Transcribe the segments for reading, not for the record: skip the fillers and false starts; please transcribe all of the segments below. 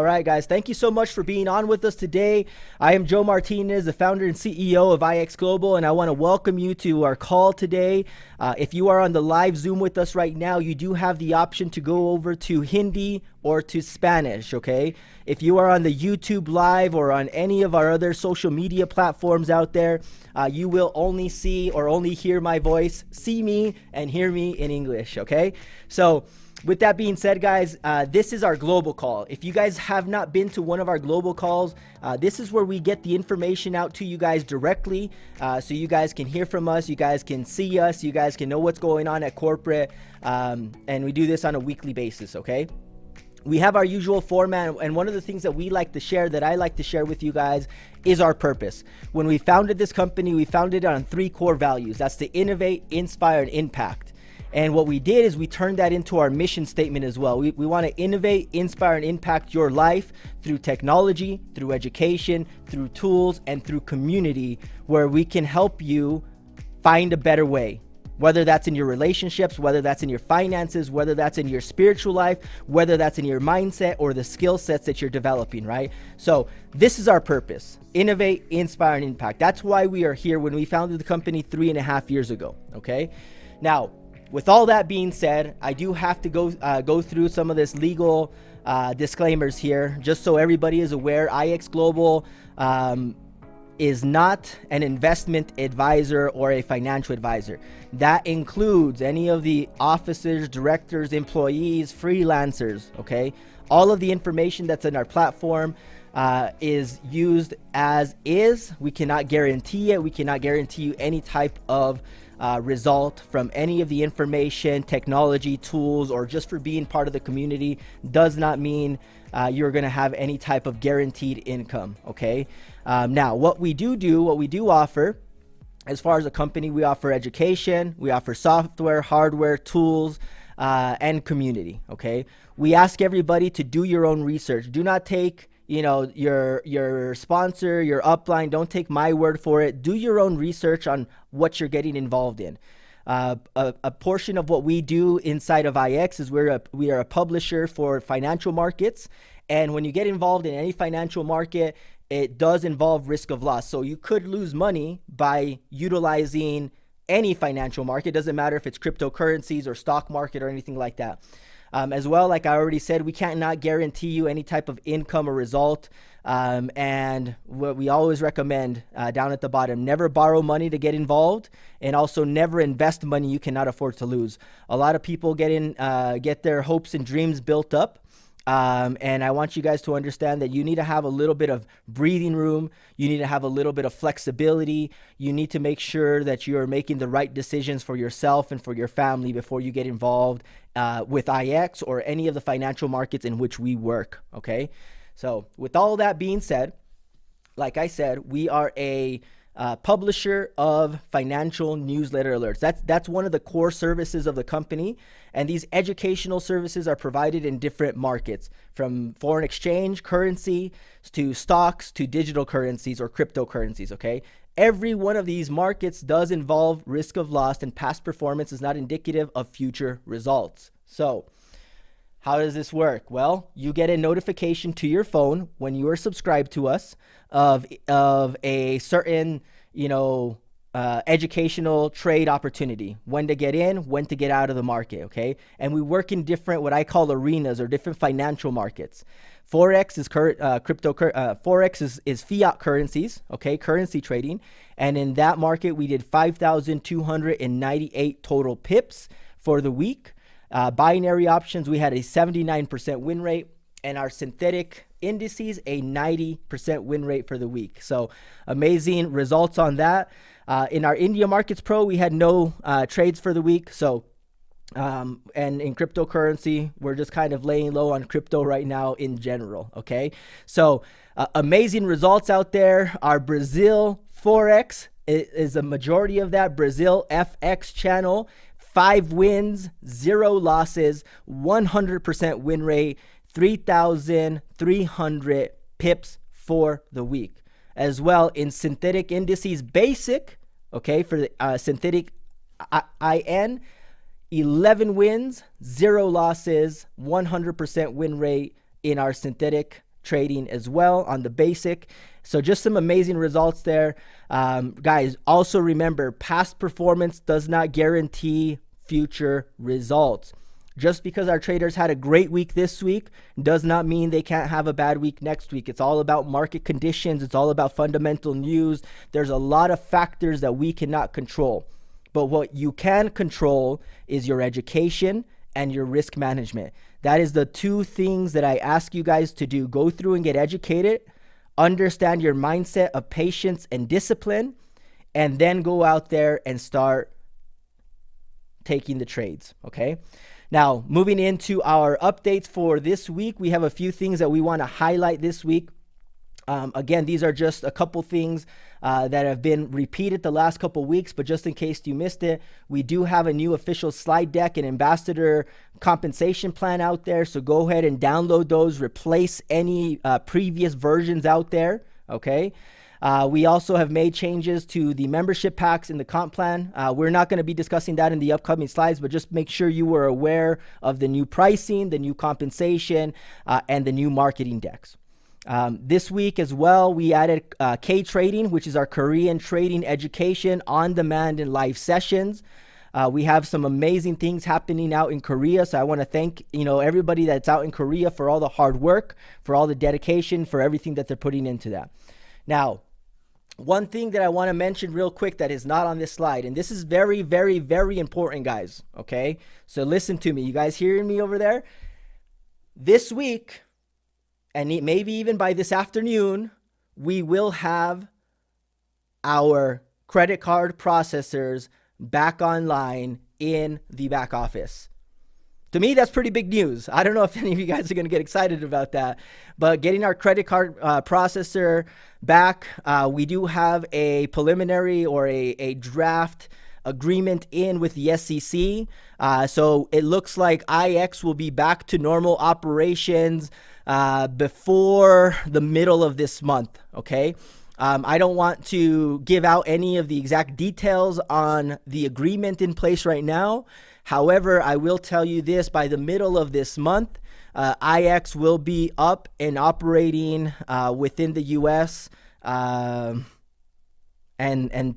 right, guys. Thank you so much for being on with us today. I am Joe Martinez, the founder and CEO of ixglobal, and I want to welcome you to our call today. If you are on the live Zoom with us right now, you do have the option to go over to Hindi or to Spanish, okay? If you are on the YouTube live or on any of our other social media platforms out there, you will only see or only hear my voice, see me, and hear me in English, okay? So with that being said, guys, this is our global call. If you guys have not been to one of our global calls, this is where we get the information out to you guys directly, so you guys can hear from us, you guys can see us, you guys can know what's going on at corporate, and we do this on a weekly basis, okay? We have our usual format, and one of the things that we like to share, that I like to share with you guys, is our purpose. When we founded this company, we founded it on 3 core values. That's to innovate, inspire, and impact. And what we did is we turned that into our mission statement as well. We want to innovate, inspire, and impact your life through technology, through education, through tools, and through community, where we can help you find a better way. Whether that's in your relationships, whether that's in your finances, whether that's in your spiritual life, whether that's in your mindset or the skill sets that you're developing, right? So this is our purpose: innovate, inspire, and impact. That's why we are here when we founded the company 3.5 years ago, okay? Now, with all that being said, I do have to go through some of this legal disclaimers here, just so everybody is aware. ixglobal is not an investment advisor or a financial advisor. That includes any of the officers, directors, employees, freelancers, okay? All of the information that's in our platform is used as is. We cannot guarantee it. We cannot guarantee you any type of result from any of the information, technology, tools, or just for being part of the community does not mean you're going to have any type of guaranteed income, okay? Now, what we do offer, as far as a company, we offer education, we offer software, hardware, tools, and community, okay? We ask everybody to do your own research. Do not take your sponsor, your upline, don't take my word for it. Do your own research on what you're getting involved in. A portion of what we do inside of IX is we are a publisher for financial markets. And when you get involved in any financial market, it does involve risk of loss. So you could lose money by utilizing any financial market. It doesn't matter if it's cryptocurrencies or stock market or anything like that. As well, like I already said, we cannot guarantee you any type of income or result. And what we always recommend down at the bottom, never borrow money to get involved, and also never invest money you cannot afford to lose. A lot of people get their hopes and dreams built up. And I want you guys to understand that you need to have a little bit of breathing room. You need to have a little bit of flexibility. You need to make sure that you are making the right decisions for yourself and for your family before you get involved with IX or any of the financial markets in which we work, okay? So with all that being said, like I said, we are a publisher of financial newsletter alerts. That's one of the core services of the company. And these educational services are provided in different markets, from foreign exchange, currency, to stocks, to digital currencies or cryptocurrencies, okay? Every one of these markets does involve risk of loss, and past performance is not indicative of future results. So how does this work? Well, you get a notification to your phone when you are subscribed to us of a certain, educational trade opportunity, when to get in, when to get out of the market, okay? And we work in different, what I call arenas, or different financial markets. Forex is Forex is fiat currencies, okay, currency trading. And in that market, we did 5,298 total pips for the week. Binary options, we had a 79% win rate, and our synthetic indices, a 90% win rate for the week. So amazing results on that. In our India Markets Pro, we had no trades for the week. So, and in cryptocurrency, we're just kind of laying low on crypto right now in general, okay? So amazing results out there. Our Brazil Forex is a majority of that. Brazil FX channel, 5 wins, 0 losses, 100% win rate, 3,300 pips for the week. As well, in synthetic indices basic, okay, for the synthetic IN, 11 wins, 0 losses, 100% win rate in our synthetic trading as well on the basic. So just some amazing results there. Guys, also remember, past performance does not guarantee future results. Just because our traders had a great week this week does not mean they can't have a bad week next week. It's all about market conditions. It's all about fundamental news. There's a lot of factors that we cannot control. But what you can control is your education and your risk management. That is the two things that I ask you guys to do. Go through and get educated, understand your mindset of patience and discipline, and then go out there and start taking the trades, okay? Now, moving into our updates for this week, we have a few things that we want to highlight this week. Again, these are just a couple things that have been repeated the last couple weeks, but just in case you missed it, we do have a new official slide deck and ambassador compensation plan out there. So go ahead and download those, replace any previous versions out there, okay? We also have made changes to the membership packs in the comp plan. We're not going to be discussing that in the upcoming slides, but just make sure you were aware of the new pricing, the new compensation, and the new marketing decks. This week as well, we added K-Trading, which is our Korean trading education on demand and live sessions. We have some amazing things happening out in Korea. So I want to thank, everybody that's out in Korea for all the hard work, for all the dedication, for everything that they're putting into that. Now, one thing that I want to mention real quick that is not on this slide, and this is very, very, very important, guys, okay? So listen to me. You guys hearing me over there? This week, and maybe even by this afternoon, we will have our credit card processors back online in the back office. To me, that's pretty big news. I don't know if any of you guys are going to get excited about that, but getting our credit card processor back, we do have a preliminary or a draft agreement in with the SEC. So it looks like IX will be back to normal operations before the middle of this month, okay? I don't want to give out any of the exact details on the agreement in place right now. However, I will tell you this, by the middle of this month, IX will be up and operating within the US. And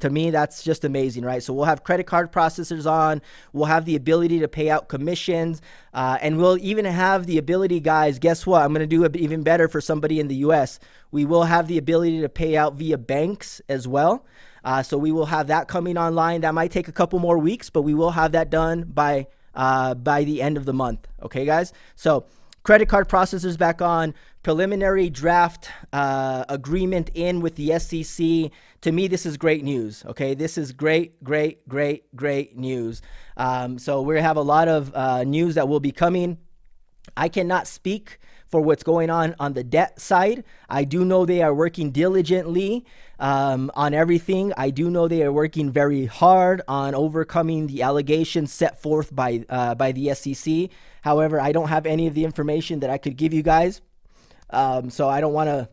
to me, that's just amazing, right? So we'll have credit card processors on, we'll have the ability to pay out commissions, and we'll even have the ability, guys, guess what? I'm going to do it even better for somebody in the US. We will have the ability to pay out via banks as well. So we will have that coming online. That might take a couple more weeks, but we will have that done by the end of the month. Okay, guys? So credit card processors back on, preliminary draft agreement in with the SEC. To me, this is great news. Okay, this is great, great, great, great news. So we have a lot of news that will be coming. I cannot speak for what's going on the debt side. I do know they are working diligently on everything. I do know they are working very hard on overcoming the allegations set forth by the SEC. However, I don't have any of the information that I could give you guys. So I don't want to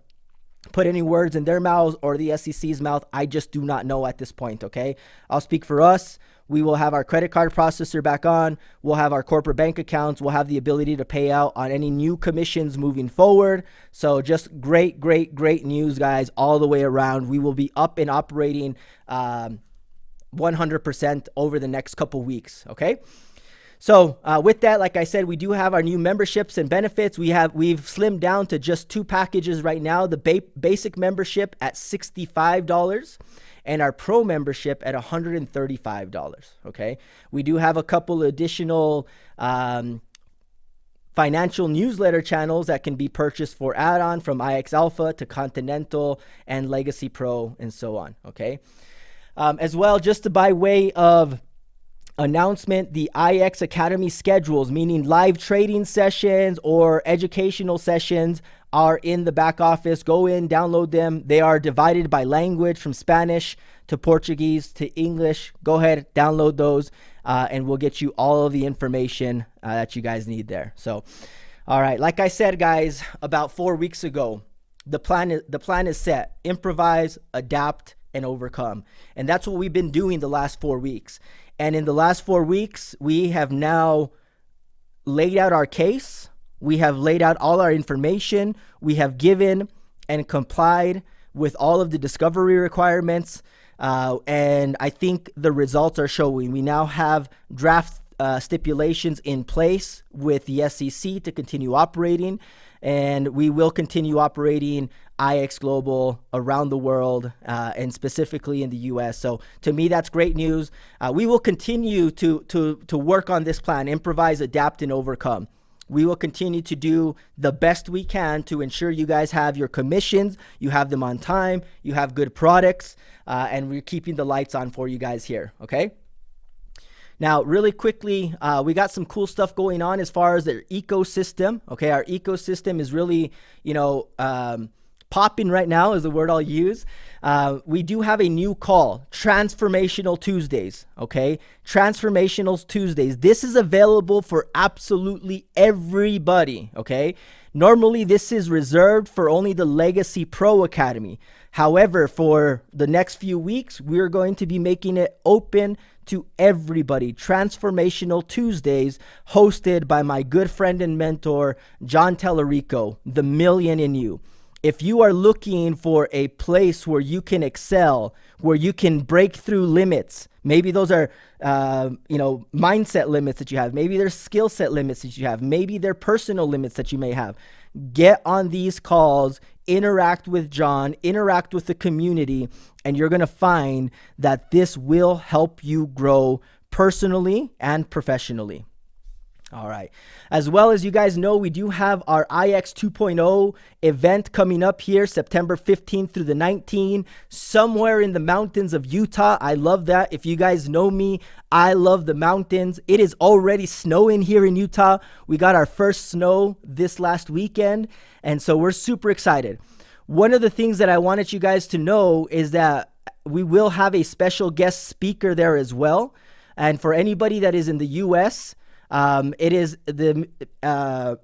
put any words in their mouths or the SEC's mouth. I just do not know at this point, okay? I'll speak for us. We will have our credit card processor back on. We'll have our corporate bank accounts. We'll have the ability to pay out on any new commissions moving forward. So just great, great, great news, guys, all the way around. We will be up and operating 100% over the next couple weeks, okay? So with that, like I said, we do have our new memberships and benefits. We've slimmed down to just 2 packages right now. The basic membership at $65 and our pro membership at $135, okay? We do have a couple additional financial newsletter channels that can be purchased for add-on, from IX Alpha to Continental and Legacy Pro and so on, okay? As well, just by way of announcement, the IX Academy schedules, meaning live trading sessions or educational sessions, are in the back office. Go in, download them. They are divided by language, from Spanish to Portuguese to English. Go ahead, download those, and we'll get you all of the information that you guys need there. So, all right, like I said, guys, about 4 weeks ago, the plan is set: improvise, adapt, and overcome. And that's what we've been doing the last 4 weeks. And in the last 4 weeks, we have now laid out our case. We have laid out all our information. We have given and complied with all of the discovery requirements. And I think the results are showing. We now have draft stipulations in place with the SEC to continue operating, and we will continue operating IX Global around the world and specifically in the US. So to me, that's great news. We will continue to work on this plan, improvise, adapt, and overcome. We will continue to do the best we can to ensure you guys have your commissions, you have them on time, you have good products, and we're keeping the lights on for you guys here, okay? Now, really quickly, we got some cool stuff going on as far as their ecosystem, okay? Our ecosystem is really, popping right now is the word I'll use. We do have a new call, Transformational Tuesdays, okay? Transformational Tuesdays. This is available for absolutely everybody, okay? Normally, this is reserved for only the Legacy Pro Academy. However, for the next few weeks, we're going to be making it open to everybody. Transformational Tuesdays, hosted by my good friend and mentor, John Tellerico, the Million in You. If you are looking for a place where you can excel, where you can break through limits, maybe those are, mindset limits that you have. Maybe they're skill set limits that you have. Maybe they're personal limits that you may have. Get on these calls, interact with John, interact with the community, and you're going to find that this will help you grow personally and professionally. All right. As well as you guys know, we do have our IX 2.0 event coming up here, September 15th through the 19th, somewhere in the mountains of Utah. I love that. If you guys know me, I love the mountains. It is already snowing here in Utah. We got our first snow this last weekend, and so we're super excited. One of the things that I wanted you guys to know is that we will have a special guest speaker there as well. And for anybody that is in the U.S., it is I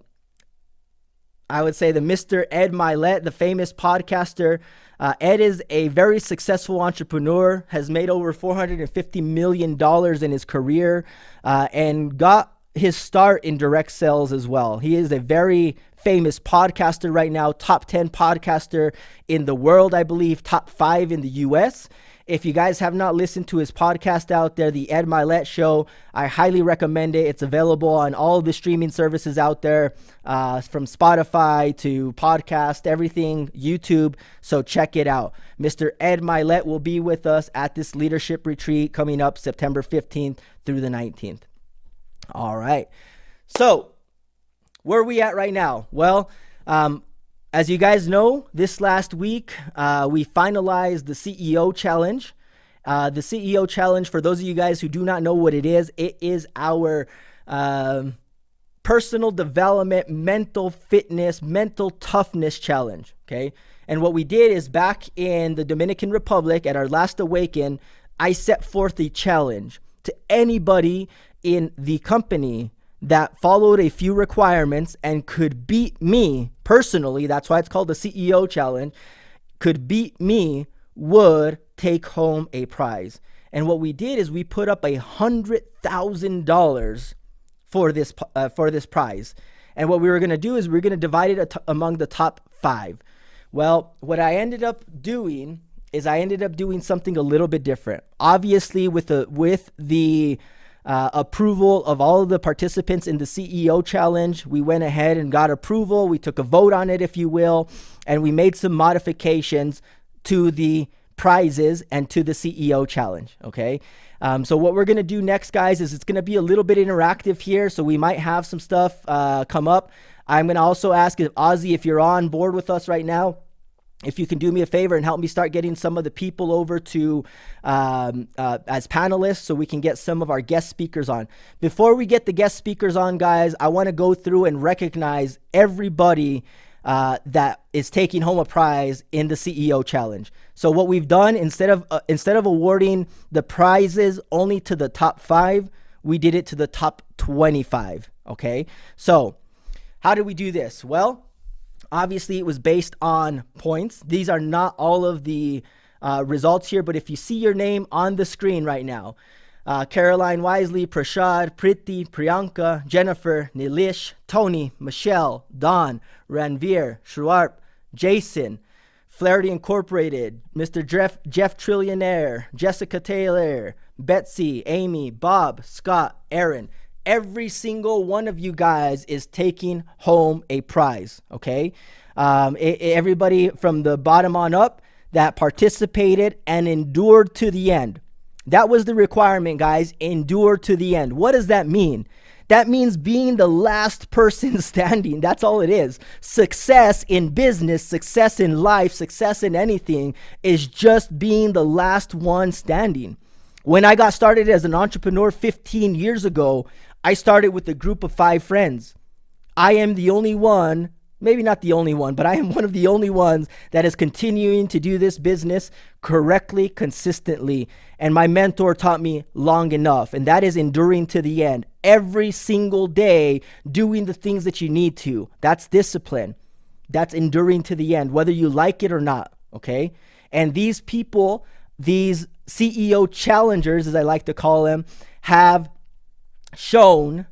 would say the Mr. Ed Milet, the famous podcaster. Ed is a very successful entrepreneur, has made over $450 million in his career, and got his start in direct sales as well. He is a very famous podcaster right now, top 10 podcaster in the world, I believe, top 5 in the US. If you guys have not listened to his podcast out there, the Ed Milet Show, I highly recommend it. It's available on all of the streaming services out there, from Spotify to podcast, everything, YouTube. So check it out. Mr. Ed Milet will be with us at this leadership retreat coming up September 15th through the 19th. All right. So where are we at right now? Well, as you guys know, this last week, we finalized the CEO Challenge. The CEO Challenge, for those of you guys who do not know what it is our personal development, mental fitness, mental toughness challenge, okay? And what we did is back in the Dominican Republic at our last Awaken, I set forth a challenge to anybody in the company that followed a few requirements and could beat me personally, that's why it's called the CEO Challenge, could beat me, would take home a prize. And what we did is we put up $100,000 for this prize. And what we were going to do is we were going to divide it among the top 5. Well, what I ended up doing is I ended up doing something a little bit different. Obviously, with the approval of all of the participants in the CEO Challenge, we went ahead and got approval. We took a vote on it, if you will, and we made some modifications to the prizes and to the CEO Challenge, okay? So what we're going to do next, guys, is it's going to be a little bit interactive here, so we might have some stuff come up. I'm going to also ask if Ozzy, if you're on board with us right now, if you can do me a favor and help me start getting some of the people over to as panelists so we can get some of our guest speakers on. Before we get the guest speakers on, guys, I want to go through and recognize everybody that is taking home a prize in the CEO Challenge. So what we've done, instead of awarding the prizes only to the top 5, we did it to the top 25, okay? So how did we do this? Well, obviously, it was based on points. These are not all of the results here, but if you see your name on the screen right now, Caroline Wisely, Prashad, Priti, Priyanka, Jennifer, Nilish, Tony, Michelle, Don, Ranveer, Shruarp, Jason, Flaherty Incorporated, Mr. Jeff Trillionaire, Jessica Taylor, Betsy, Amy, Bob, Scott, Aaron. Every single one of you guys is taking home a prize, okay? Everybody from the bottom on up that participated and endured to the end. That was the requirement, guys. Endure to the end. What does that mean? That means being the last person standing. That's all it is. Success in business, success in life, success in anything is just being the last one standing. When I got started as an entrepreneur 15 years ago, I started with a group of 5 friends. I am the only one, maybe not the only one, but I am one of the only ones that is continuing to do this business correctly, consistently. And my mentor taught me long enough, and that is enduring to the end. Every single day, doing the things that you need to. That's discipline. That's enduring to the end, whether you like it or not, okay? And these people, these CEO challengers, as I like to call them, have shown,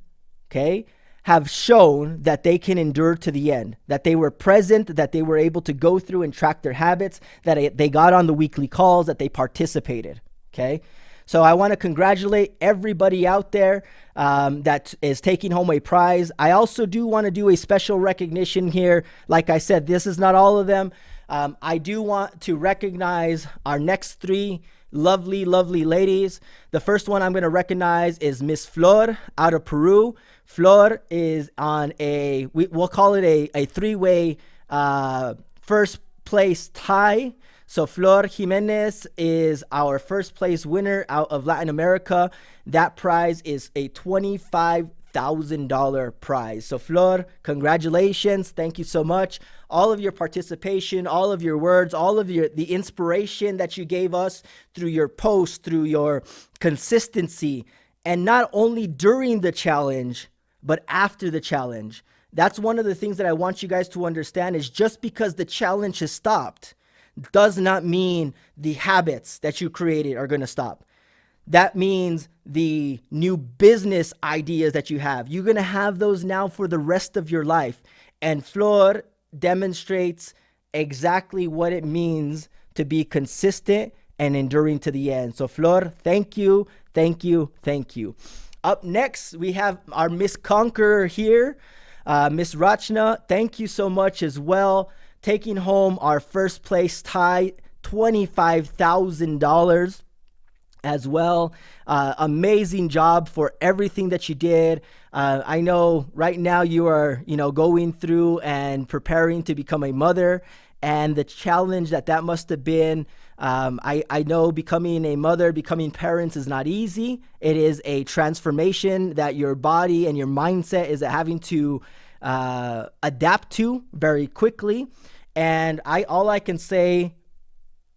okay, that they can endure to the end, that they were present, that they were able to go through and track their habits, that they got on the weekly calls, that they participated, okay? So I want to congratulate everybody out there that is taking home a prize. I also do want to do a special recognition here. Like I said, this is not all of them. I do want to recognize our next 3 lovely, lovely ladies. The first one I'm going to recognize is Miss Flor out of Peru. Flor is on we'll call it a 3-way first place tie. So Flor Jimenez is our first place winner out of Latin America. That prize is a $25,000 prize. So Flor, congratulations. Thank you so much. All of your participation, all of your words, all of the inspiration that you gave us through your posts, through your consistency, and not only during the challenge, but after the challenge. That's one of the things that I want you guys to understand is just because the challenge has stopped does not mean the habits that you created are going to stop. That means the new business ideas that you have, you're going to have those now for the rest of your life. And Flor demonstrates exactly what it means to be consistent and enduring to the end. So Flor, thank you, thank you, thank you. Up next, we have our Miss Conqueror here, Miss Rachna. Thank you so much as well. Taking home our first place tie, $25,000 as well. Amazing job for everything that you did. I know right now you are, going through and preparing to become a mother, and the challenge that must have been. I know becoming a mother, becoming parents is not easy. It is a transformation that your body and your mindset is having to adapt to very quickly. And all I can say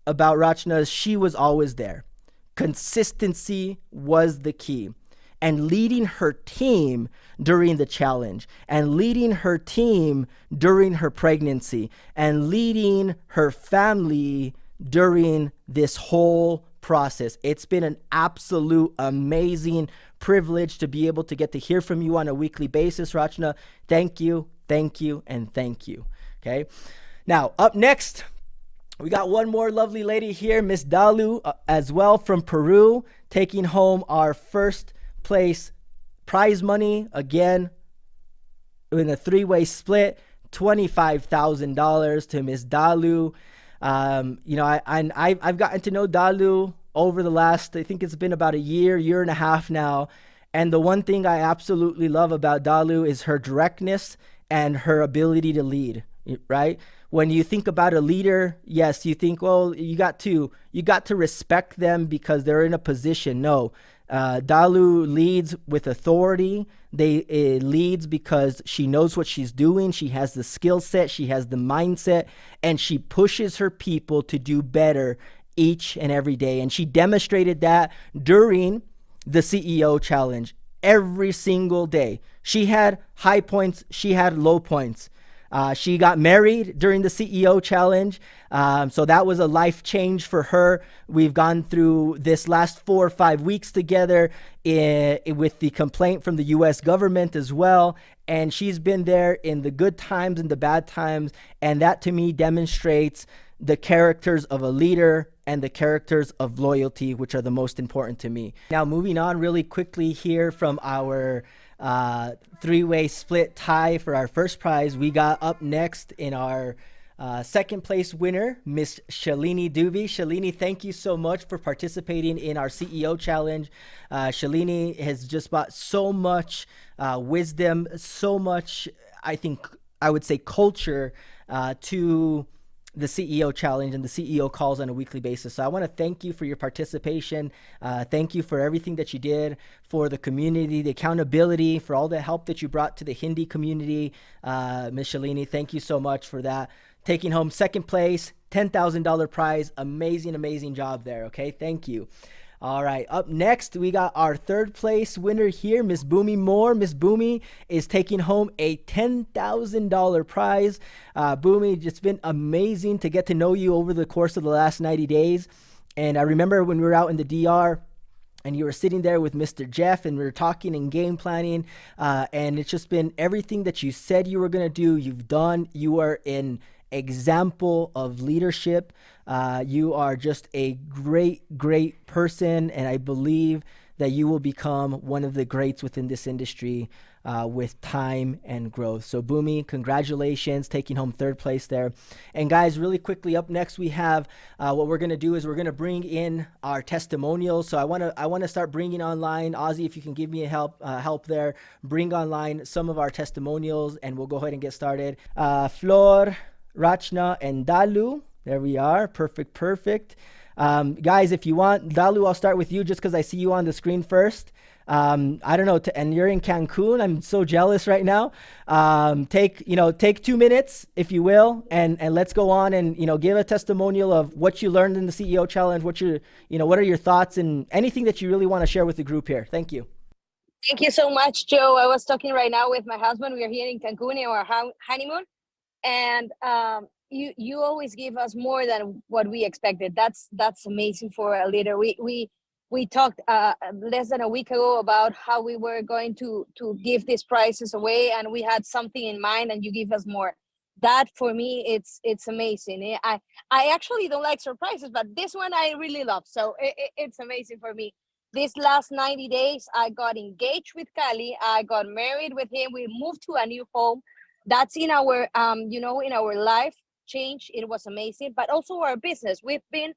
about Rachna is she was always there. Consistency was the key. And leading her team during the challenge, and leading her team during her pregnancy, and leading her family during this whole process. It's been an absolute amazing privilege to be able to get to hear from you on a weekly basis, Rachna. Thank you, and thank you. Okay. Now, up next, we got one more lovely lady here, Miss Dalu, as well from Peru, taking home our first place prize money, again, in a 3-way split, $25,000 to Miss Dalu. I've gotten to know Dalu over the last, I think it's been about a year and a half now. And the one thing I absolutely love about Dalu is her directness and her ability to lead, right? When you think about a leader, yes, you think, well, you got to respect them because they're in a position. No, Dalu leads with authority. Leads because she knows what she's doing. She has the skill set, she has the mindset, and she pushes her people to do better each and every day. And she demonstrated that during the CEO challenge every single day. She had high points, she had low points. She got married during the CEO challenge. So that was a life change for her. We've gone through this last 4 or 5 weeks together with the complaint from the US government as well. And she's been there in the good times and the bad times. And that to me demonstrates the characters of a leader and the characters of loyalty, which are the most important to me. Now, moving on really quickly here from our three-way split tie for our first prize, we got up next in our second place winner, Miss Shalini Dubey. Shalini, thank you so much for participating in our CEO challenge. Shalini has just brought so much wisdom, so much, I would say, culture to the CEO challenge and the CEO calls on a weekly basis. So I want to thank you for your participation. Thank you for everything that you did for the community, the accountability, for all the help that you brought to the Hindi community. Ms. Shalini, thank you so much for that. Taking home second place, $10,000 prize. Amazing, amazing job there. Okay, thank you. All right, up next, we got our third place winner here, Miss Boomy Moore. Miss Boomy is taking home a $10,000 prize. Boomy, it's been amazing to get to know you over the course of the last 90 days. And I remember when we were out in the DR, and you were sitting there with Mr. Jeff, and we were talking and game planning, and it's just been everything that you said you were going to do, you've done. You are an example of leadership. You are just a great person, and I believe that you will become one of the greats within this industry with time and growth. So Boomy, congratulations, taking home third place there. And guys, really quickly, up next we have what we're going to do is we're going to bring in our testimonials. So I want to start bringing online, Ozzy, if you can give me a help there, bring online some of our testimonials, and we'll go ahead and get started. Flor, Rachna, and Dalu. There we are. Perfect. Guys, if you want, Dalu, I'll start with you just because I see you on the screen first. I don't know, and you're in Cancun. I'm so jealous right now. Take 2 minutes, if you will, and let's go on and, give a testimonial of what you learned in the CEO challenge, what are your thoughts and anything that you really want to share with the group here. Thank you. Thank you so much, Joe. I was talking right now with my husband. We are here in Cancun in our honeymoon. And you always give us more than what we expected. That's amazing for a leader. We talked less than a week ago about how we were going to give these prizes away, and we had something in mind, and you give us more. That for me, it's amazing. I actually don't like surprises, but this one I really love. So it's amazing for me. This last 90 days, I got engaged with Kali. I got married with him. We moved to a new home. That's in our, in our life change. It was amazing, but also our business. We've been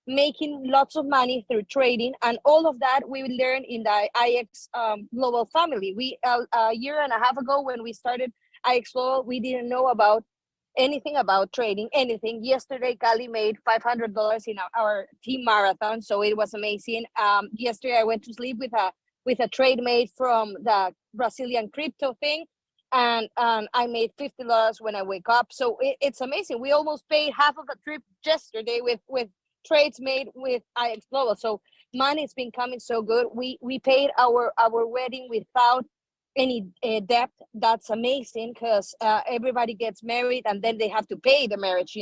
making lots of money through trading, and all of that we learned in the IX Global family. We a year and a half ago when we started IX Global, we didn't know about anything about trading, anything. Yesterday, Kali made $500 in our team marathon, so it was amazing. Yesterday, I went to sleep with a trade made from the Brazilian crypto thing. And I made $50 when I wake up. So it's amazing. We almost paid half of a trip yesterday with trades made with IX Global. So money's been coming so good. We paid our wedding without any debt. That's amazing because everybody gets married and then they have to pay the marriage,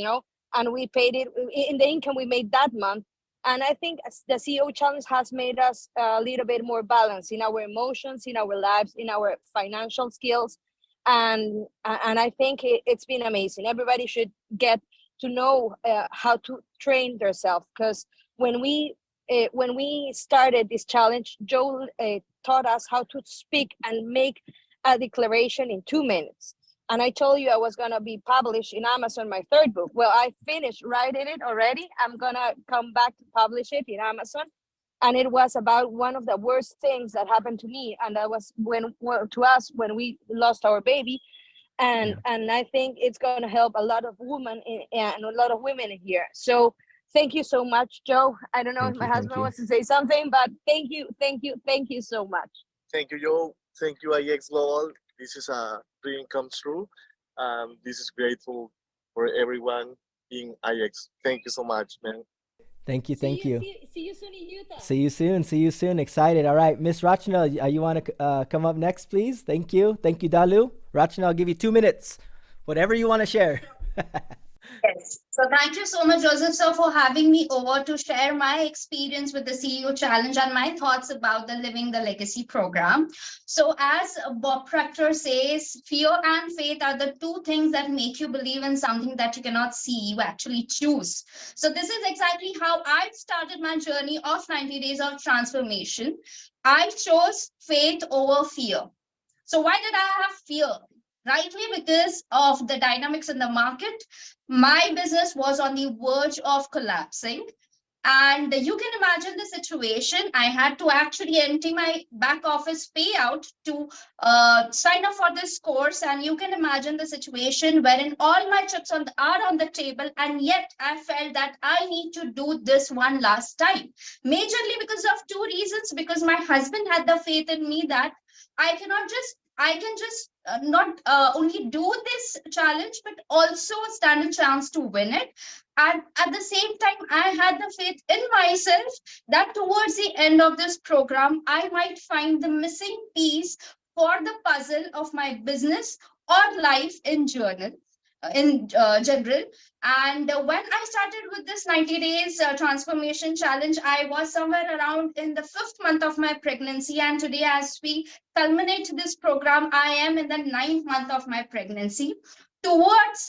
and we paid it in the income we made that month. And I think the CEO challenge has made us a little bit more balanced in our emotions, in our lives, in our financial skills. And I think it's been amazing. Everybody should get to know how to train themselves, because when we started this challenge, Joe taught us how to speak and make a declaration in 2 minutes. And I told you I was going to be published in Amazon, my third book. Well, I finished writing it already. I'm going to come back to publish it in Amazon. And it was about one of the worst things that happened to me. And that was to us when we lost our baby. And I think it's going to help a lot of women and a lot of women here. So thank you so much, Joe. I don't know if my husband wants to say something, but thank you so much. Thank you, Joe. Thank you, IX Global. This is a dream come true. This is grateful for everyone in IX. Thank you so much, man. Thank you. See you soon in Utah. See you soon. Excited. All right, Miss Rachna, you want to come up next, please? Thank you, Dalu. Rachna, I'll give you 2 minutes. Whatever you want to share. Yes. So thank you so much, Joseph, sir, for having me over to share my experience with the CEO Challenge and my thoughts about the Living the Legacy program. So as Bob Proctor says, fear and faith are the two things that make you believe in something that you cannot see, you actually choose. So this is exactly how I started my journey of 90 days of transformation. I chose faith over fear. So why did I have fear? Rightly because of the dynamics in the market. My business was on the verge of collapsing. And you can imagine the situation. I had to actually empty my back office payout to sign up for this course. And you can imagine the situation wherein all my chips are on the table. And yet I felt that I need to do this one last time. Majorly because of two reasons. Because my husband had the faith in me that I can just not only do this challenge, but also stand a chance to win it. And at the same time, I had the faith in myself that towards the end of this program, I might find the missing piece for the puzzle of my business or life in general. And when I started with this 90 days transformation challenge, I was somewhere around in the 5th month of my pregnancy. And today, as we culminate this program, I am in the 9th month of my pregnancy. Towards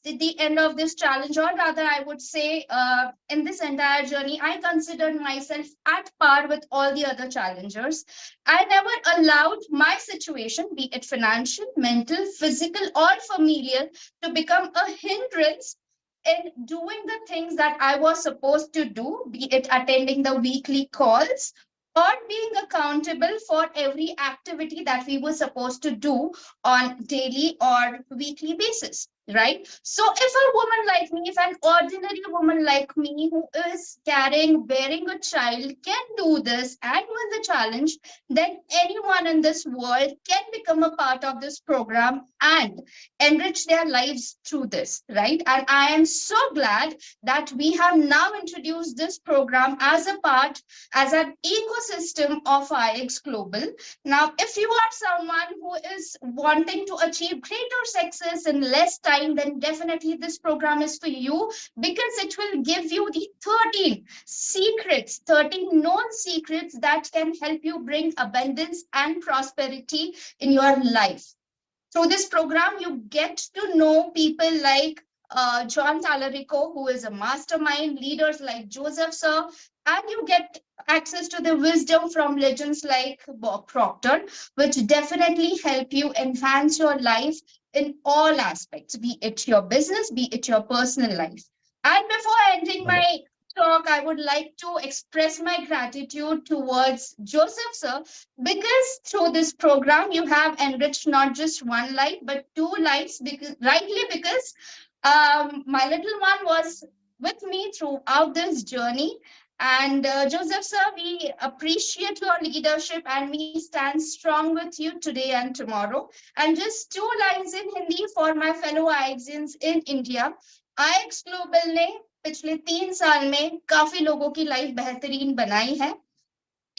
the end of this challenge, or rather, I would say in this entire journey, I considered myself at par with all the other challengers. I never allowed my situation, be it financial, mental, physical, or familial, to become a hindrance in doing the things that I was supposed to do, be it attending the weekly calls or being accountable for every activity that we were supposed to do on daily or weekly basis, right? So if a woman like me, if an ordinary woman like me who is bearing a child can do this and win the challenge, then anyone in this world can become a part of this program and enrich their lives through this, right? And I am so glad that we have now introduced this program as an ecosystem of IX Global. Now, if you are someone who is wanting to achieve greater success in less time, then definitely this program is for you, because it will give you the 13 known secrets that can help you bring abundance and prosperity in your life. Through this program, you get to know people like John Talarico, who is a mastermind, leaders like Joseph Sir, and you get access to the wisdom from legends like Bob Proctor, which definitely help you enhance your life in all aspects, be it your business, be it your personal life. And before ending my talk, I would like to express my gratitude towards Joseph Sir, because through this program, you have enriched not just one life, but two lives, because my little one was with me throughout this journey. And Joseph Sir, we appreciate your leadership and we stand strong with you today and tomorrow. And just 2 lines in Hindi for my fellow IXians in India. IX Global ने पिछले 3 साल में काफी लोगों की life बेहतरीन बनाई है.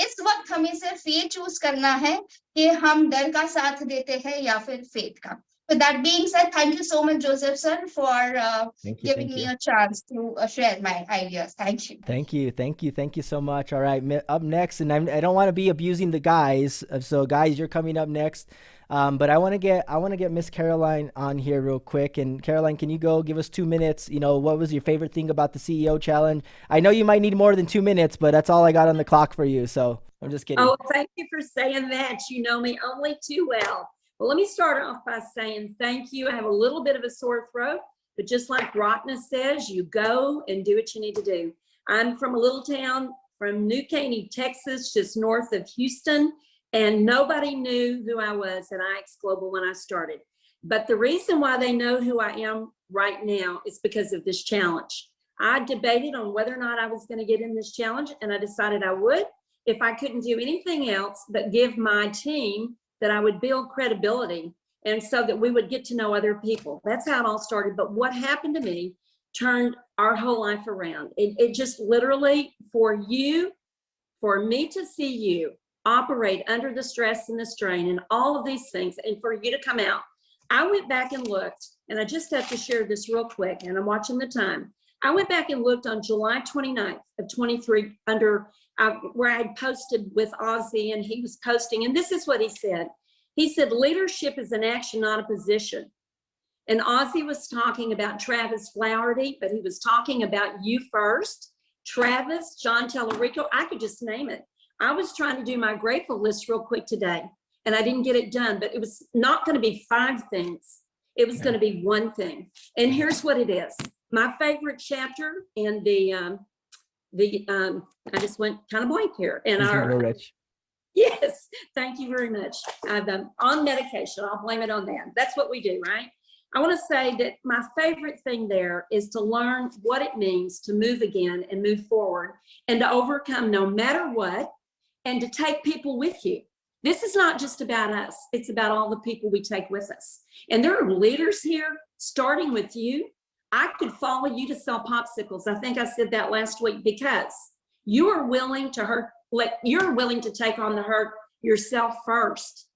इस वक्त हमें सिर्फ ये चूज करना है कि हम डर का साथ देते हैं या फिर फेथ का. With that being said, thank you so much, Joseph sir, for giving me a chance to share my ideas. Thank you. Thank you so much. All right, up next, and I don't want to be abusing the guys, so guys, you're coming up next. But I want to get Miss Caroline on here real quick. And Caroline, can you go give us 2 minutes? You know, what was your favorite thing about the CEO challenge? I know you might need more than 2 minutes, but that's all I got on the clock for you. So I'm just kidding. Oh, thank you for saying that. You know me only too well. Well, let me start off by saying thank you. I have a little bit of a sore throat, but just like Rotna says, you go and do what you need to do. I'm from a little town from New Caney, Texas, just north of Houston. And nobody knew who I was at IX Global when I started. But the reason why they know who I am right now is because of this challenge. I debated on whether or not I was going to get in this challenge, and I decided I would. If I couldn't do anything else but give my team, that I would build credibility, and so that we would get to know other people. That's how it all started. But what happened to me turned our whole life around. It just literally, for me to see you operate under the stress and the strain and all of these things, and for you to come out I went back and looked, and I just have to share this real quick, and I'm watching the time. I went back and looked on July 29th of 23 under where I had posted with Ozzy, and he was posting, and this is what he said. He said, leadership is an action, not a position. And Ozzy was talking about Travis Flaherty, but he was talking about you first. Travis, John Tellerico, I could just name it. I was trying to do my grateful list real quick today, and I didn't get it done, but it was not going to be 5 things. It was going to be one thing. And here's what it is. My favorite chapter in I just went kind of blank here. And yes, thank you very much. I'm on medication. I'll blame it on that. That's what we do, right? I want to say that my favorite thing there is to learn what it means to move again and move forward and to overcome no matter what, and to take people with you. This is not just about us. It's about all the people we take with us. And there are leaders here, starting with you. I could follow you to sell popsicles. I think I said that last week, because you are willing to you're willing to take on the hurt yourself first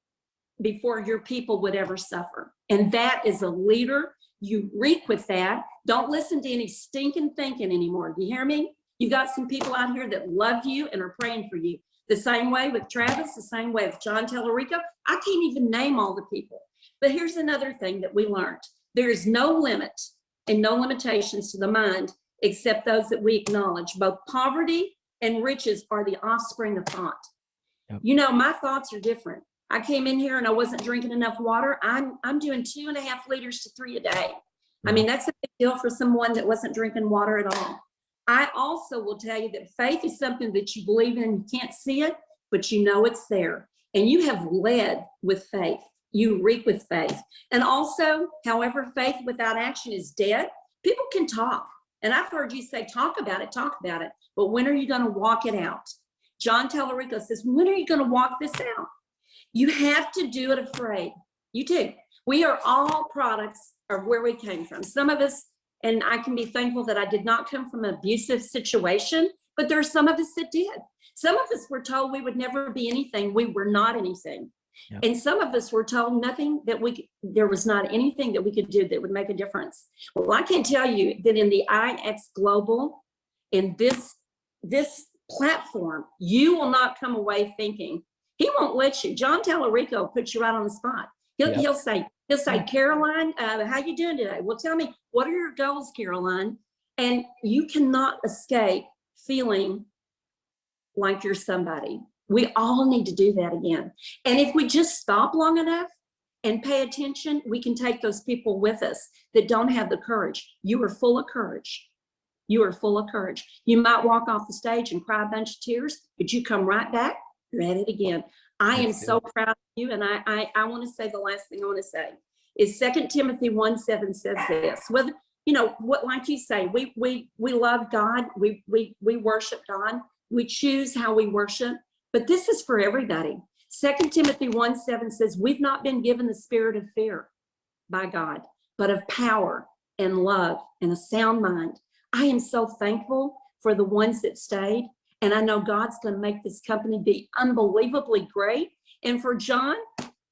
before your people would ever suffer. And that is a leader. You reek with that. Don't listen to any stinking thinking anymore. Do you hear me? You've got some people out here that love you and are praying for you. The same way with Travis, the same way with John Tellerico. I can't even name all the people. But here's another thing that we learned. There is no limit and no limitations to the mind except those that we acknowledge. Both poverty and riches are the offspring of thought. Yep. You know, my thoughts are different. I came in here and I wasn't drinking enough water. I'm doing 2.5 liters to 3 a day. I mean, that's a big deal for someone that wasn't drinking water at all. I also will tell you that faith is something that you believe in. You can't see it, but you know it's there. And you have led with faith. You reap with faith. And also, however, faith without action is dead. People can talk. And I've heard you say, talk about it. But when are you going to walk it out? John Tellerico says, when are you going to walk this out? You have to do it afraid. You do. We are all products of where we came from. Some of us, and I can be thankful that I did not come from an abusive situation, but there are some of us that did. Some of us were told we would never be anything. We were not anything. Yep. And some of us were told there was not anything that we could do that would make a difference. Well, I can tell you that in the IX Global, in this platform, you will not come away thinking, he won't let you. John Tellerico puts you right on the spot. He'll say, Caroline, how you doing today? Well, tell me, what are your goals, Caroline? And you cannot escape feeling like you're somebody. We all need to do that again. And if we just stop long enough and pay attention, we can take those people with us that don't have the courage. You are full of courage. You are full of courage. You might walk off the stage and cry a bunch of tears, but you come right back, you're at it again. I am so proud of you. And I want to say the last thing I want to say is 2 Timothy 1:7 says this. Whether, you know, what, like you say, we love God. We worship God. We choose how we worship. But this is for everybody. 2 Timothy 1:7 says, we've not been given the spirit of fear by God, but of power and love and a sound mind. I am so thankful for the ones that stayed. And I know God's going to make this company be unbelievably great. And for John,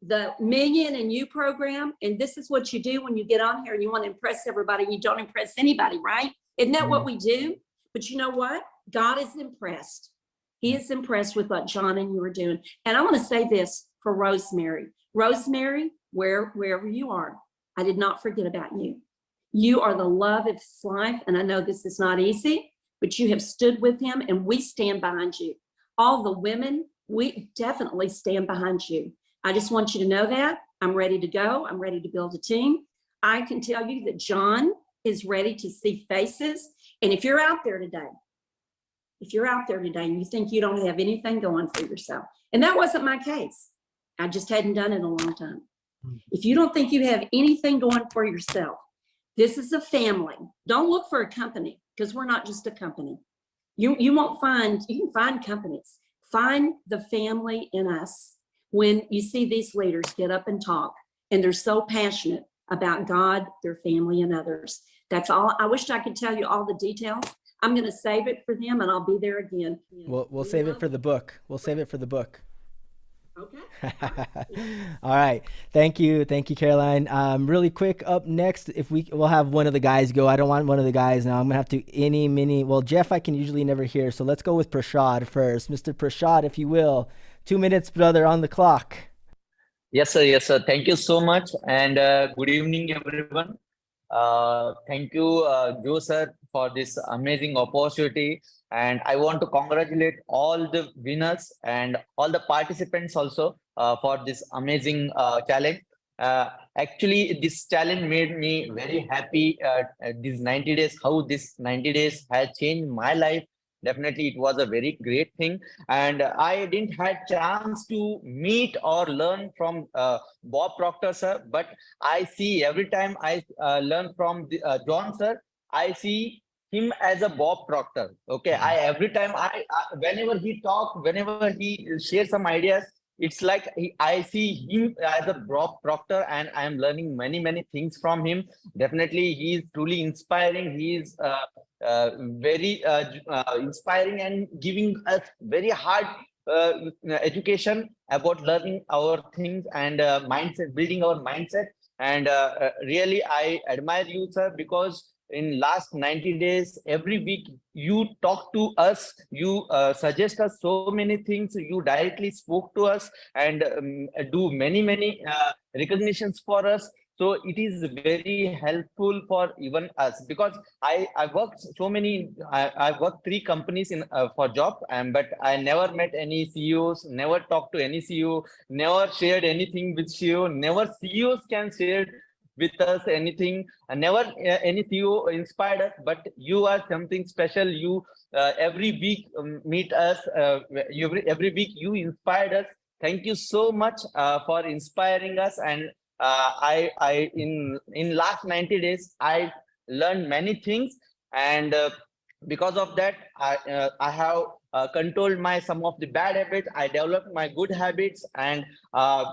the Million and You program, and this is what you do when you get on here and you want to impress everybody, you don't impress anybody, right? Isn't that what we do? But you know what? God is impressed. He is impressed with what John and you are doing. And I want to say this for Rosemary. Rosemary, wherever you are, I did not forget about you. You are the love of his life. And I know this is not easy, but you have stood with him and we stand behind you. All the women, we definitely stand behind you. I just want you to know that. I'm ready to go. I'm ready to build a team. I can tell you that John is ready to see faces. And if you're out there today and you think you don't have anything going for yourself, and that wasn't my case, I just hadn't done it in a long time. If you don't think you have anything going for yourself, this is a family. Don't look for a company, because we're not just a company. You can find companies. Find the family in us. When you see these leaders get up and talk, and they're so passionate about God, their family, and others. That's all. I wish I could tell you all the details. I'm going to save it for them, and I'll be there again. We'll save it for the book. We'll save it for the book. Okay. All right. Thank you, Caroline. Really quick, up next, we'll have one of the guys go. I don't want one of the guys now. I'm gonna have to well, Jeff, I can usually never hear, so let's go with Prashad first. Mr. Prashad, if you will. 2 minutes, brother, on the clock. Yes, sir. Yes, sir. Thank you so much. And good evening, everyone. Thank you, Joe, sir, for this amazing opportunity. And I want to congratulate all the winners and all the participants also for this amazing challenge. Actually, this challenge made me very happy. These 90 days, how this 90 days has changed my life. Definitely, it was a very great thing. And I didn't had chance to meet or learn from Bob Proctor, sir. But I see every time I learn from John, sir, I see him as a Bob Proctor. Okay, every time whenever he talk, whenever he shares some ideas, it's like I see him as a Bob Proctor, and I am learning many things from him. Definitely, he is truly inspiring. He is very inspiring and giving us very hard education about learning our things and mindset, building our mindset. And really, I admire you, sir, because in last 90 days, every week you talk to us, you suggest us so many things, you directly spoke to us and do many recognitions for us. So it is very helpful for even us, because I worked so many, I worked 3 companies in for job, but I never met any CEOs, never talked to any CEO, never shared anything with CEO, never CEOs can share with us anything, never any CEO inspired us, but you are something special. You every week meet us, every week you inspired us. Thank you so much for inspiring us. And I in last 90 days, I learned many things, and because of that, I have controlled my some of the bad habits. I developed my good habits, and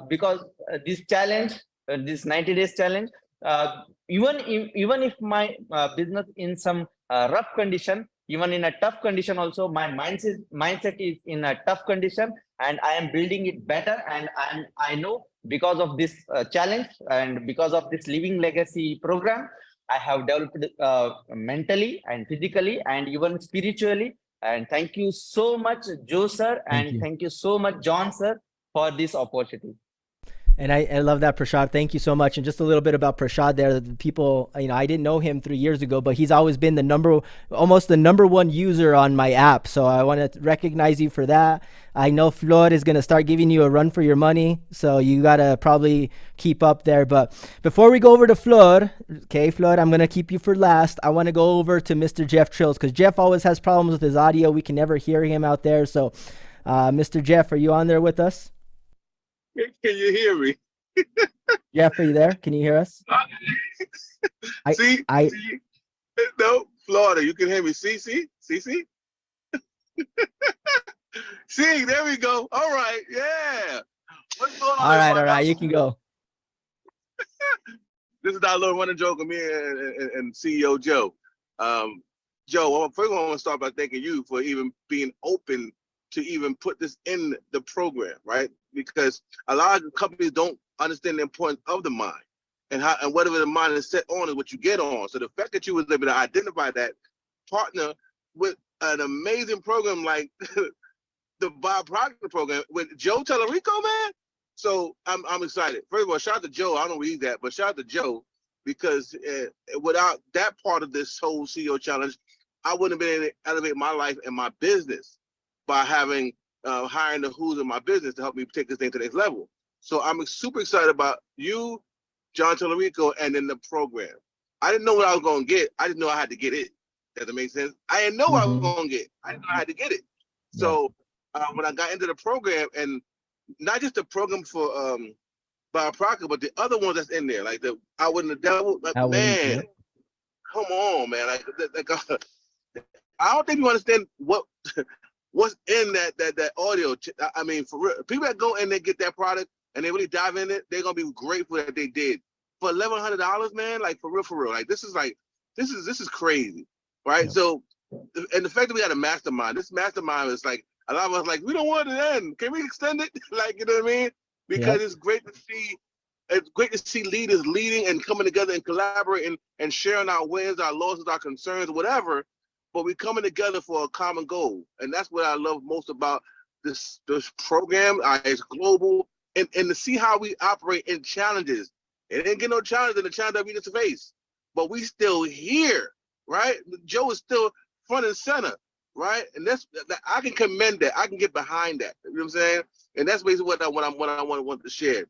because this challenge, this 90 days challenge, even if my business in some rough condition, even in a tough condition also, my mindset is in a tough condition, and I am building it better. And I know, because of this challenge and because of this living legacy program, I have developed mentally and physically and even spiritually. And thank you so much, Joe sir, and thank you so much, John sir, for this opportunity. And I love that, Prashad. Thank you so much. And just a little bit about Prashad there. The people, I didn't know him 3 years ago, but he's always been almost the number 1 user on my app. So I want to recognize you for that. I know Flor is going to start giving you a run for your money. So you got to probably keep up there. But before we go over to Flor, okay, Flor, I'm going to keep you for last. I want to go over to Mr. Jeff Trills, because Jeff always has problems with his audio. We can never hear him out there. So Mr. Jeff, are you on there with us? Can you hear me? Jeff, are you there? Can you hear us? See? No, Florida, you can hear me. See? See, there we go. All right, yeah. What's going on? All right, you can go. This is our little running joke of me and CEO Joe. Joe, first of all, I want to start by thanking you for even being open to even put this in the program, right? Because a lot of companies don't understand the importance of the mind, and whatever the mind is set on is what you get on. So the fact that you was able to identify that, partner with an amazing program like the Bob Proctor program with Joe Tellerico, man. So I'm excited. First of all, shout out to Joe. I don't read that, but shout out to Joe, because without that part of this whole CEO challenge, I wouldn't have been able to elevate my life and my business by having hiring the who's in my business to help me take this thing to the next level. So I'm super excited about you, John Tellerico, and then the program. I didn't know what I was going to get. I didn't know I had to get it. Does that make sense? I didn't know what I was going to get. I didn't know I had to get it. So when I got into the program, and not just the program for Bob Proctor, but the other ones that's in there, like the Outwit the Devil, like, man, come on, man. Like I don't think you understand what's in that audio. I mean, for real, people that go in and get that product and they really dive in it, they're gonna be grateful that they did. For $1,100, man, like for real. Like this is crazy, right? Yeah. So, and the fact that we had a mastermind, this mastermind is like, A lot of us like, we don't want it to end. Can we extend it? Like, you know what I mean? Because it's great to see leaders leading and coming together and collaborating and sharing our wins, our losses, our concerns, whatever. But we're coming together for a common goal. And that's what I love most about this program, IX Global, and to see how we operate in challenges. It didn't get no challenge in the challenge that we just faced. But we still here, right? Joe is still front and center, right? And I can commend that. I can get behind that. You know what I'm saying? And that's basically what I want to share.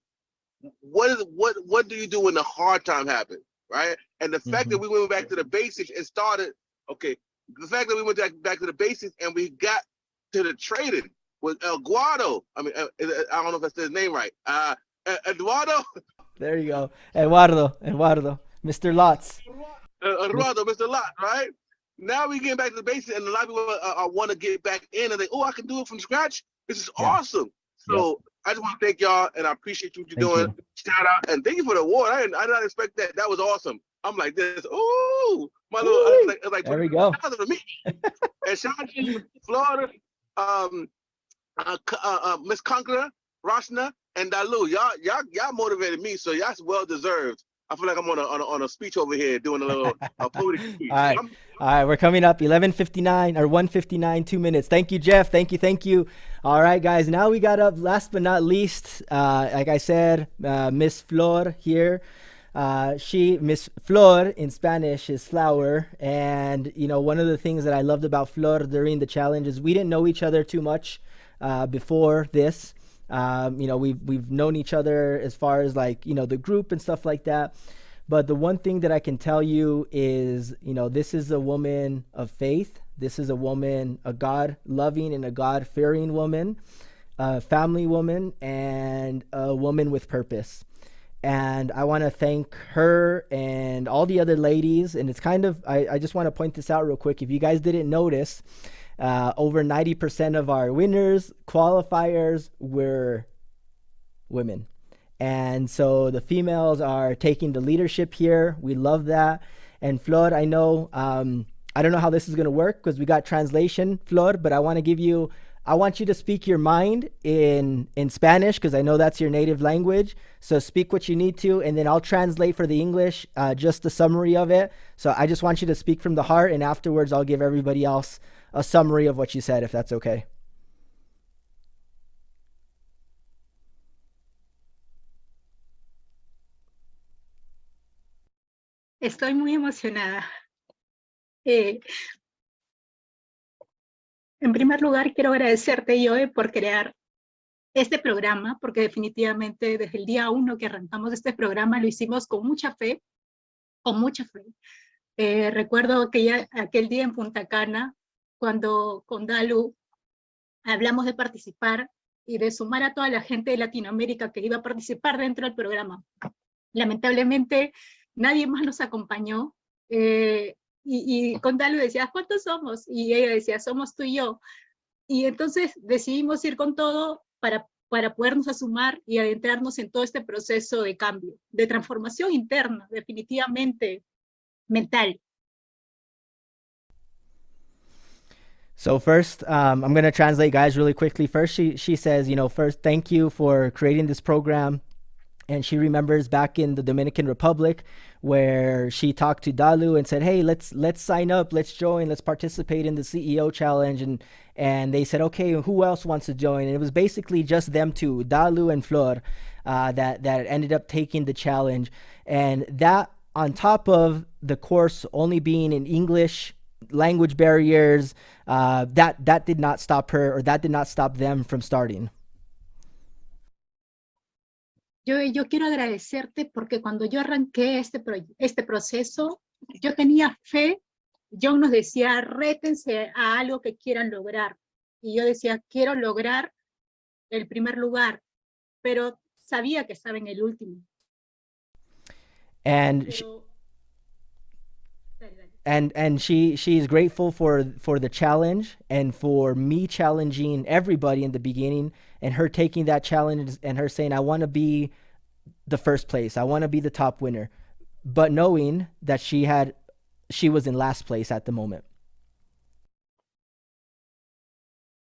What do you do when the hard time happens, right? And the fact that we went back to the basics and started, the fact that we went back to the basics and we got to the trading with Eduardo. I mean, I don't know if I said his name right. Eduardo. There you go. Eduardo. Mr. Lots. Eduardo, Mr. Lot, right? Now we getting back to the basics, and a lot of people want to get back in and they, I can do it from scratch. This is awesome. So I just want to thank y'all, and I appreciate what you're doing. Shout out, and thank you for the award. I did not expect that. That was awesome. I'm like this. Ooh, my little. I was like there we go. For me. And shout out to Florida, Miss Conqueror, Rashna, and Dalu. Y'all motivated me, so y'all's well deserved. I feel like I'm on a speech over here doing a little podium speech. All right, we're coming up 11:59 or 1:59, 2 minutes. Thank you, Jeff. Thank you. All right, guys. Now we got up. Last but not least, like I said, Miss Flor here. Miss Flor in Spanish is flower, and one of the things that I loved about Flor during the challenge is we didn't know each other too much before this. We've known each other as far as the group and stuff like that. But the one thing that I can tell you is, this is a woman of faith. This is a woman, a God-loving and a God-fearing woman, a family woman, and a woman with purpose. And I want to thank her and all the other ladies. And it's I just want to point this out real quick. If you guys didn't notice, over 90% of our winners, qualifiers, were women. And so the females are taking the leadership here. We love that. And Flor, I know, I don't know how this is going to work because we got translation, Flor, but I want you to speak your mind in Spanish because I know that's your native language. So speak what you need to, and then I'll translate for the English, just the summary of it. So I just want you to speak from the heart, and afterwards I'll give everybody else a summary of what you said, if that's okay. Estoy muy emocionada. En primer lugar, quiero agradecerte, Joe, por crear este programa, porque definitivamente desde el día 1 que arrancamos este programa lo hicimos con mucha fe, Recuerdo que aquel día en Punta Cana, cuando con Dalu hablamos de participar y de sumar a toda la gente de Latinoamérica que iba a participar dentro del programa. Lamentablemente, nadie más nos acompañó, y con Dalu decía, ¿cuántos somos? Y ella decía, somos tú y yo. Y entonces decidimos ir con todo para podernos sumar y adentrarnos en todo este proceso de cambio, de transformación interna, definitivamente mental. So first, I'm going to translate, guys, really quickly. First, she says, first, thank you for creating this program. And she remembers back in the Dominican Republic where she talked to Dalu and said, hey, let's sign up, let's join, let's participate in the CEO challenge. And they said, okay, who else wants to join? And it was basically just them two, Dalu and Flor, that ended up taking the challenge. And that, on top of the course only being in English, language barriers, that did not stop her, or that did not stop them from starting. Yo quiero agradecerte porque cuando yo arranqué este proceso, yo tenía fe. John nos decía, rétense a algo que quieran lograr. Y yo decía, quiero lograr el primer lugar, pero sabía que estaba en el último. And she's grateful for the challenge and for me challenging everybody in the beginning, and her taking that challenge and her saying, I want to be the first place, I want to be the top winner, but knowing that she was in last place at the moment.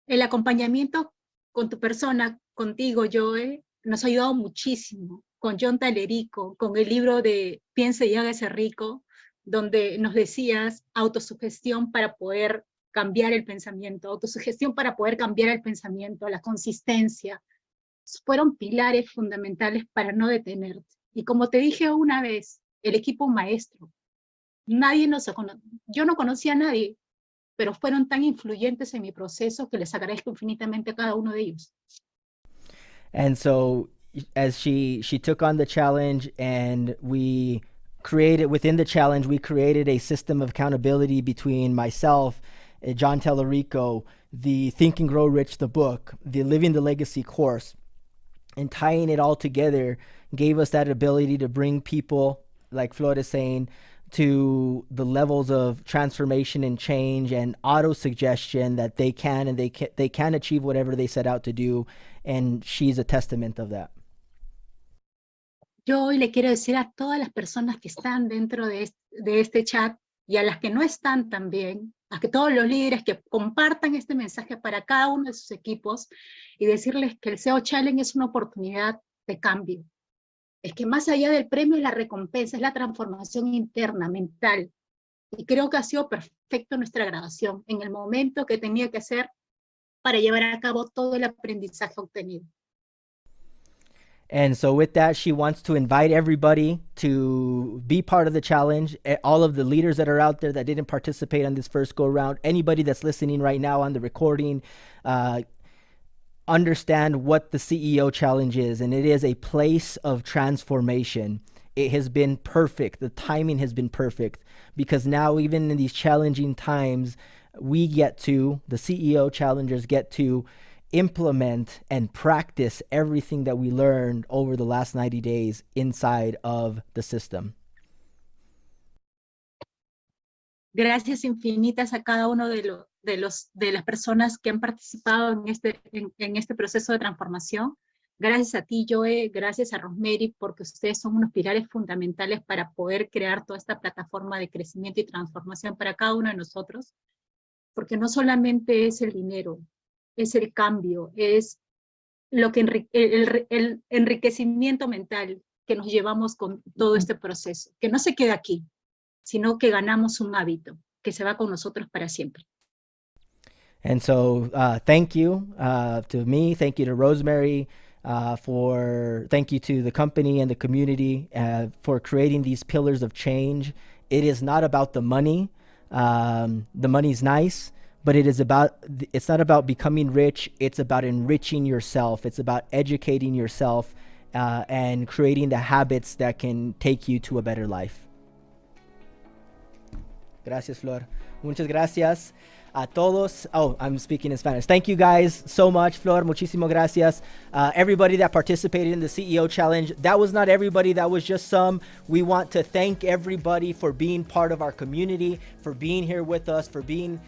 El acompañamiento con tu persona, contigo, Joe, nos ha ayudado muchísimo. Con John Talerico, con el libro de Piense y hágase rico, donde nos decías autosugestión para poder cambiar el pensamiento, autosugestión para poder cambiar el pensamiento, la consistencia. Fueron pilares fundamentales para no detenerte. Y como te dije una vez, el equipo maestro, yo no conocía a nadie, pero fueron tan influyentes en mi proceso que les agradezco infinitamente a cada uno de ellos. And so as she took on the challenge, and we created, within the challenge, we created a system of accountability between myself, John Tellerico, the Think and Grow Rich, the book, the Living the Legacy course, and tying it all together gave us that ability to bring people, like Flor is saying, to the levels of transformation and change and auto-suggestion that they can, and they can achieve whatever they set out to do. And she's a testament of that. Yo hoy le quiero decir a todas las personas que están dentro de este chat y a las que no están también, a que todos los líderes que compartan este mensaje para cada uno de sus equipos y decirles que el CEO Challenge es una oportunidad de cambio. Es que más allá del premio es la recompensa, es la transformación interna, mental. Y creo que ha sido perfecto nuestra grabación en el momento que tenía que ser para llevar a cabo todo el aprendizaje obtenido. And so with that, she wants to invite everybody to be part of the challenge. All of the leaders that are out there that didn't participate on this first go round, anybody that's listening right now on the recording, understand what the CEO challenge is. And it is a place of transformation. It has been perfect. The timing has been perfect, because now, even in these challenging times, we get to, the CEO challengers get to implement and practice everything that we learned over the last 90 days inside of the system. Gracias infinitas a cada uno de las personas que han participado en este proceso de transformación. Gracias a ti, Joe, gracias a Rosemary, porque ustedes son unos pilares fundamentales para poder crear toda esta plataforma de crecimiento y transformación para cada uno de nosotros, porque no solamente es el dinero, es el cambio, es lo que el enriquecimiento mental que nos llevamos con todo este proceso, que no se queda aquí, sino que ganamos un hábito que se va con nosotros para siempre. And so thank you to me, thank you to Rosemary, thank you to the company and the community for creating these pillars of change. It is not about the money. The money's nice, but it's not about becoming rich. It's about enriching yourself. It's about educating yourself and creating the habits that can take you to a better life. Gracias, Flor. Muchas gracias a todos. Oh, I'm speaking in Spanish. Thank you guys so much, Flor. Muchísimas gracias. Everybody that participated in the CEO Challenge. That was not everybody. That was just some. We want to thank everybody for being part of our community, for being here with us, for being,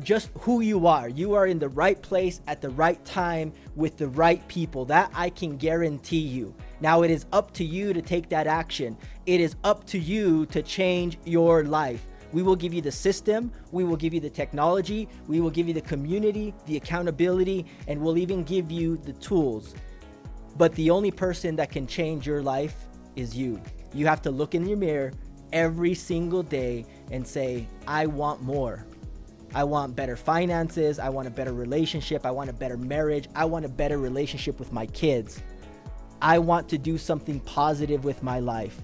just who you are. You are in the right place at the right time with the right people. That I can guarantee you. Now it is up to you to take that action. It is up to you to change your life. We will give you the system, we will give you the technology, we will give you the community, the accountability, and we'll even give you the tools. But the only person that can change your life is you. You have to look in your mirror every single day and say, I want more. I want better finances, I want a better relationship, I want a better marriage, I want a better relationship with my kids. I want to do something positive with my life.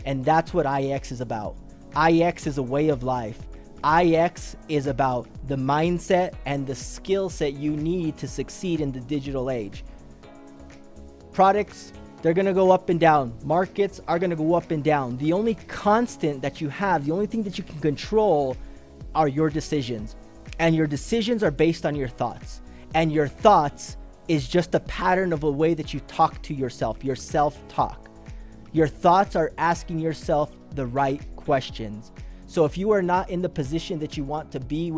And that's what IX is about. IX is a way of life. IX is about the mindset and the skill set you need to succeed in the digital age. Products, they're gonna go up and down. Markets are gonna go up and down. The only constant that you have, the only thing that you can control are your decisions. And your decisions are based on your thoughts. And your thoughts is just a pattern of a way that you talk to yourself, your self-talk. Your thoughts are asking yourself the right questions. So if you are not in the position that you want to be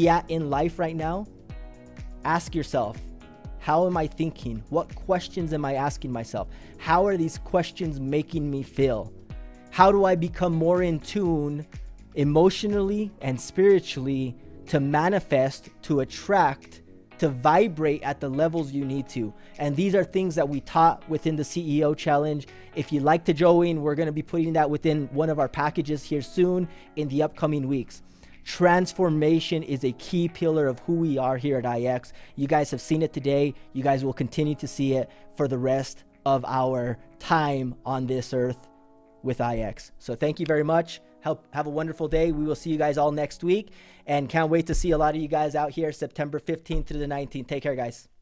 at in life right now, ask yourself, how am I thinking? What questions am I asking myself? How are these questions making me feel? How do I become more in tune emotionally and spiritually to manifest, to attract, to vibrate at the levels you need to. And these are things that we taught within the CEO challenge. If you'd like to join, we're going to be putting that within one of our packages here soon in the upcoming weeks. Transformation is a key pillar of who we are here at IX. You guys have seen it today. You guys will continue to see it for the rest of our time on this earth with IX. So thank you very much. Have a wonderful day. We will see you guys all next week, and can't wait to see a lot of you guys out here September 15th to the 19th. Take care, guys.